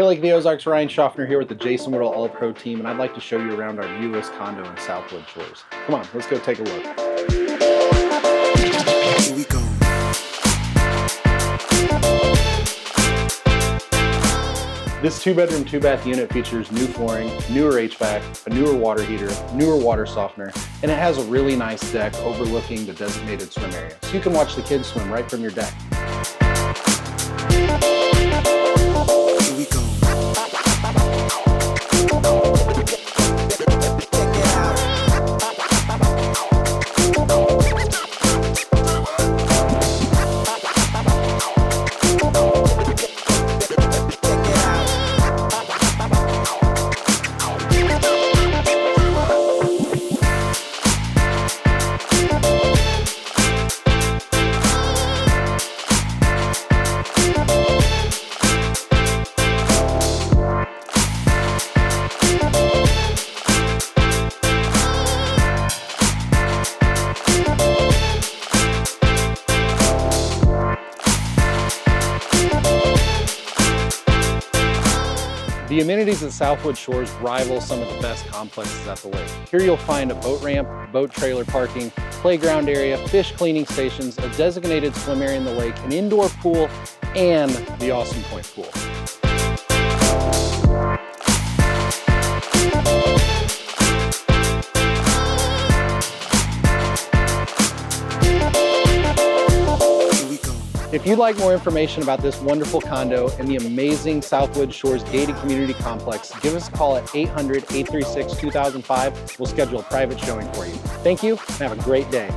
Hey, like the Ozarks, Ryan Schaffner here with the Jason Whittle All-Pro team, and I'd like to show you around our newest condo in Southwood Shores. Come on, let's go take a look. Here we go. This 2-bedroom, 2-bath unit features new flooring, newer HVAC, a newer water heater, newer water softener, and it has a really nice deck overlooking the designated swim area. So you can watch the kids swim right from your deck. Here we go. The amenities at Southwood Shores rival some of the best complexes at the lake. Here you'll find a boat ramp, boat trailer parking, playground area, fish cleaning stations, a designated swim area in the lake, an indoor pool, and the Awesome Point pool. If you'd like more information about this wonderful condo and the amazing Southwood Shores gated community complex, give us a call at 800-836-2005. We'll schedule a private showing for you. Thank you and have a great day.